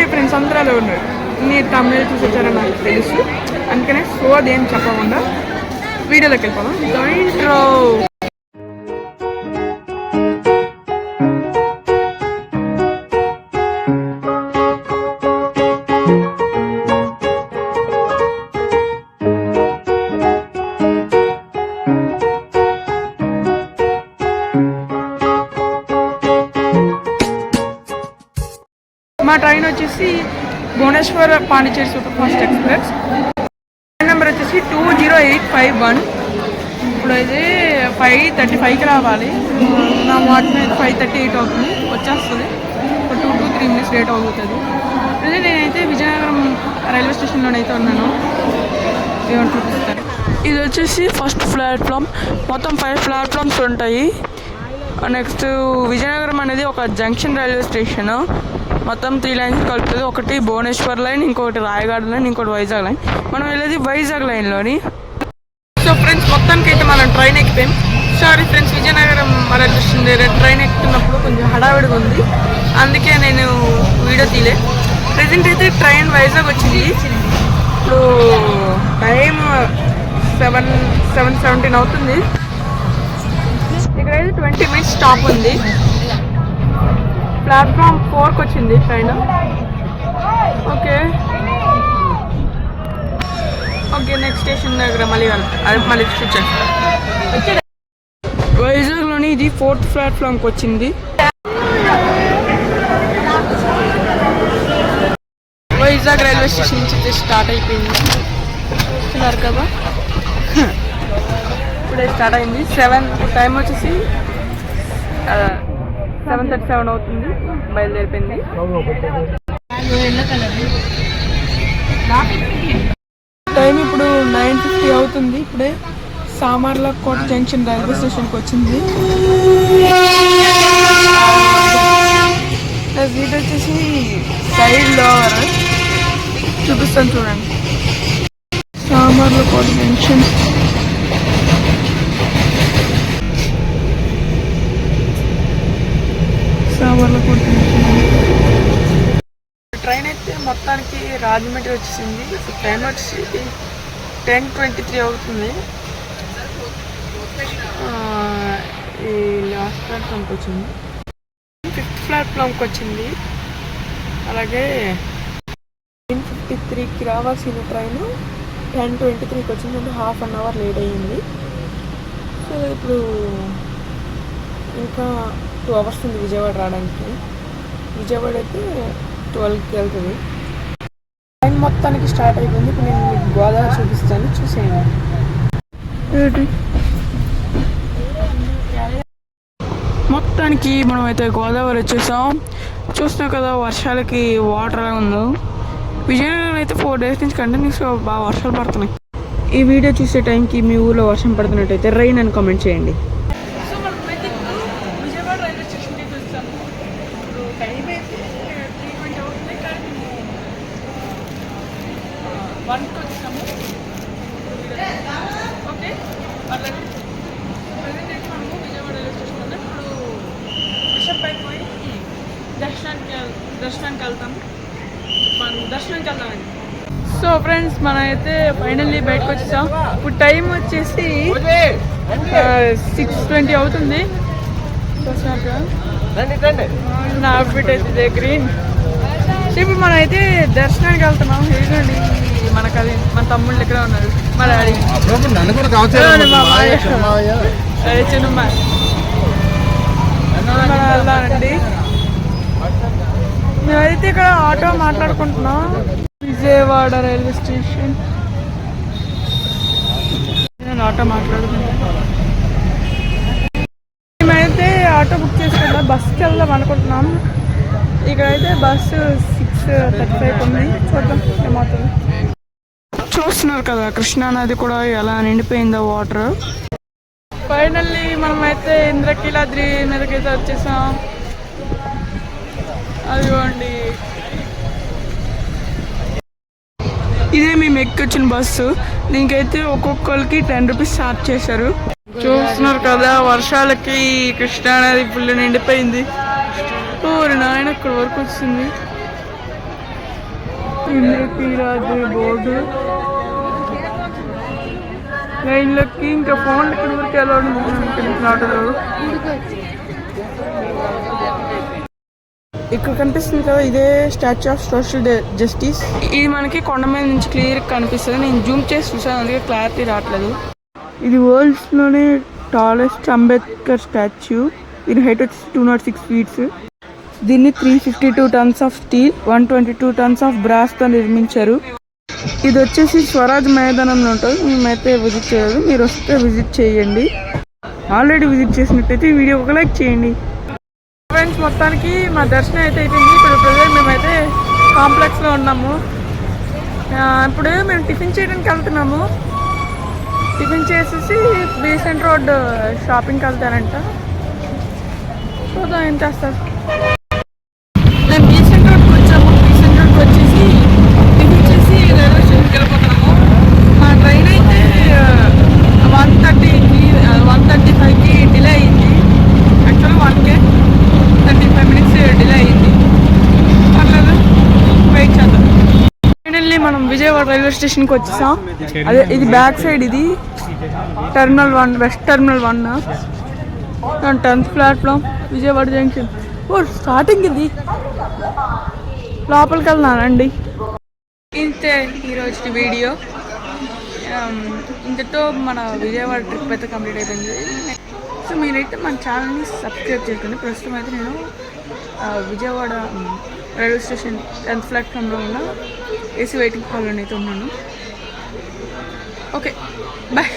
Hi friends అందరూ ఉన్నారు. మీరు తమిళ చూసి వచ్చారని నాకు తెలుసు, అందుకనే సో అదేం చెప్పకుండా వీడియోలోకి వెళ్ళిపోదాం. ఇంట్రో. మా ట్రైన్ వచ్చేసి Bhubaneswar Pondicherry super fast express. Train number వచ్చేసి 20851. ఇప్పుడు అయితే 5:35కి రావాలి. నా వాటి మీద 5:38 అవుతుంది, వచ్చేస్తుంది. ఒక 2 to 3 minutes లేట్ అవుతుంది. అదే నేనైతే విజయనగరం రైల్వే స్టేషన్లోనైతే ఉన్నాను. ఏమని చూపిస్తాను. ఇది వచ్చేసి ఫస్ట్ ప్లాట్ఫామ్. మొత్తం 5 ప్లాట్ఫామ్స్ ఉంటాయి. నెక్స్ట్ విజయనగరం అనేది ఒక జంక్షన్ రైల్వే స్టేషన్. మొత్తం 3 లైన్స్ కలుపుతుంది. ఒకటి భువనేశ్వర్ లైన్, ఇంకొకటి రాయగఢ లైన్, ఇంకోటి వైజాగ్ లైన్. మనం వెళ్ళేది వైజాగ్ లైన్లోని. సో ఫ్రెండ్స్, మొత్తానికి అయితే మనం ట్రైన్ ఎక్కిపోయాం. Sorry friends, Vizianagaram railway station దగ్గర ట్రైన్ ఎక్కుతున్నప్పుడు కొంచెం హడావిడిగా ఉంది, అందుకే నేను వీడియో తీయలే. ప్రజెంట్ అయితే ట్రైన్ వైజాగ్ వచ్చింది. ఇప్పుడు టైం 7:17 అవుతుంది. ఇక్కడైతే 20 minutes స్టాప్ ఉంది. ప్లాట్ఫామ్ 4కి వచ్చింది ట్రైన్. ఓకే, నెక్స్ట్ స్టేషన్ దగ్గర మళ్ళీ చూచాను. వైజాగ్లోని ఇది 4th ప్లాట్ఫామ్కి వచ్చింది. వైజాగ్ రైల్వే స్టేషన్ నుంచి స్టార్ట్ అయిపోయింది. చూస్తున్నారు కదా, ఇప్పుడే స్టార్ట్ అయింది. టైం వచ్చేసి 7:37 అవుతుంది. బయలుదేరిపోయింది. టైం ఇప్పుడు 9:50 అవుతుంది. ఇప్పుడే సామర్లకోట జంక్షన్ రైల్వే స్టేషన్కి వచ్చింది. ఇది వచ్చేసి సైడ్లో చూపిస్తాను చూడండి. సామర్లకోట జంక్షన్. ట్రైన్ అయితే మొత్తానికి రాజమండ్రి వచ్చేసింది. ట్రైన్ వచ్చి 10:23 అవుతుంది. ఈ లాస్ట్ ప్లాట్ఫామ్కి వచ్చింది. 5th ప్లాట్ఫామ్కి వచ్చింది. అలాగే 10:53కి రావాల్సిన ట్రైన్ 10:23కి వచ్చింది. అంటే ½ an hour లేట్ అయ్యింది. సో ఇప్పుడు ఇంకా 2 hours ఉంది విజయవాడ రావడానికి. విజయవాడ అయితే 12కి వెళ్తుంది. ట్రైన్ మొత్తానికి స్టార్ట్ అయిపోయింది. ఇప్పుడు నేను మీకు గోదావరి చూపిస్తాను, చూసేయండి. మొత్తానికి మనం అయితే గోదావరి వచ్చేసాం. చూస్తున్నాం కదా వర్షాలకి వాటర్ ఎలా ఉందో. విజయనగరం అయితే 4 days నుంచి కంటిన్యూస్గా బాగా వర్షాలు పడుతున్నాయి. ఈ వీడియో చూసే టైంకి మీ ఊళ్ళో వర్షం పడుతున్నట్టయితే రైన్ అని కామెంట్ చేయండి. ఓకే, విజయవాడ రైల్వే స్టేషన్ ఉంది. ఇప్పుడు బిషప్ అయిపోయి దర్శనానికి వెళ్తామండి. సో ఫ్రెండ్స్, మనం అయితే ఫైనల్లీ బయటకు వచ్చేసాం. ఇప్పుడు టైం వచ్చేసి 6:20 అవుతుంది. నా అవుట్ఫిట్ అయితే గ్రీన్. ఇప్పుడు మనం అయితే దర్శనానికి వెళ్తున్నాం. ఏంటండి మన తమ్ముళ్ళు ఇక్కడ ఉన్నారు. మా డాడీ చిన్నమ్మ వెళ్దానండి. మేమైతే ఇక్కడ ఆటో మాట్లాడుకుంటున్నాం. Vijayawada railway station. నేను ఆటో మాట్లాడుకుంటున్నాను. మేమైతే ఆటో బుక్ చేసుకుంటాం, బస్కి వెళ్దాం అనుకుంటున్నాం. ఇక్కడైతే బస్సు 6:35 ఉంది. చూద్దాం ఏమవుతుంది. చూస్తున్నారు కదా కృష్ణానది కూడా ఎలా నిండిపోయిందో వాటర్. ఫైనల్లీ మనమైతే ఇంద్రకీలాద్రి మీదకైతే వచ్చేసాం. అదిగోండి, ఇదే మేము ఎక్కొచ్చిన బస్సు. దీనికైతే ఒక్కొక్కరికి 10 rupees ఛార్జ్ చేశారు. చూస్తున్నారు కదా వర్షాలకి కృష్ణానది ఫుల్ నిండిపోయింది. నాయన ఇక్కడ వరకు వచ్చింది. ఇంద్రకీలాద్రి బోర్డు లైన్లోకి ఇంకా ఫోన్లు ఇక్కడ వరకు ఎలా ఉంటుంది. ఇక్కడ కనిపిస్తుంది కదా, ఇదే స్టాచ్యూ ఆఫ్ సోషల్ జస్టిస్. ఇది మనకి కొండ మీద నుంచి క్లియర్ కనిపిస్తుంది. నేను జూమ్ చేసి చూసాను, అందుకే క్లారిటీ రావట్లేదు. ఇది వరల్డ్స్లోనే టాలెస్ట్ అంబేద్కర్ స్టాచ్యూ. దీని హైట్ వచ్చి 206 feet. దీన్ని 352 tons of steel, 122 tons of బ్రాస్తో నిర్మించారు. ఇది వచ్చేసి స్వరాజ్ మైదానంలో ఉంటుంది. మేమైతే విజిట్ చేయలేదు, మీరు వస్తే విజిట్ చేయండి. ఆల్రెడీ విజిట్ చేసినట్టయితే ఈ వీడియో ఒక లైక్ చేయండి. ఫ్రెండ్స్, మొత్తానికి మా దర్శనం అయితే అయిపోయింది. ఇప్పుడు ప్రజెంట్ మేమైతే కాంప్లెక్స్లో ఉన్నాము. ఇప్పుడు మేము టిఫిన్ చేయడానికి వెళ్తున్నాము. టిఫిన్ చేసేసి బీసెంట్ రోడ్ షాపింగ్కి వెళ్తానంట. చూద్దాం ఏం చేస్తారు. మేము బీసెంట్ రోడ్కి వచ్చాము. బీసెంట్ రోడ్కి వచ్చేసి టిఫిన్ చేసి రైల్వే స్టేషన్కి వెళ్ళిపోతున్నాము. మా ట్రైన్ అయితే 1:35కి డిలే అయింది. యాక్చువల్గా 1కే 35 minutes డిలే అయింది. పర్లేదు, వెయిట్ చేద్దాం. ఫైనల్లీ మనం విజయవాడ రైల్వే స్టేషన్కి వచ్చేసాం. అదే ఇది బ్యాక్ సైడ్, ఇది terminal 1, west terminal 1, 10th platform, Vijayawada junction. Starting ఇది. లోపలికి వెళ్తున్నానండి. ఇంతే ఈరోజు వీడియో. ఇంతతో మన విజయవాడ ట్రిప్ అయితే కంప్లీట్ అయిపోయింది. సో మీరైతే మన ఛానల్ని సబ్స్క్రైబ్ చేసుకోండి. ప్రస్తుతం అయితే నేను విజయవాడ రైల్వే స్టేషన్ 10th ప్లాట్ఫామ్లో ఉన్న ఏసీ వెయిటింగ్ హాల్లో అయితే ఉన్నాను. Okay, bye.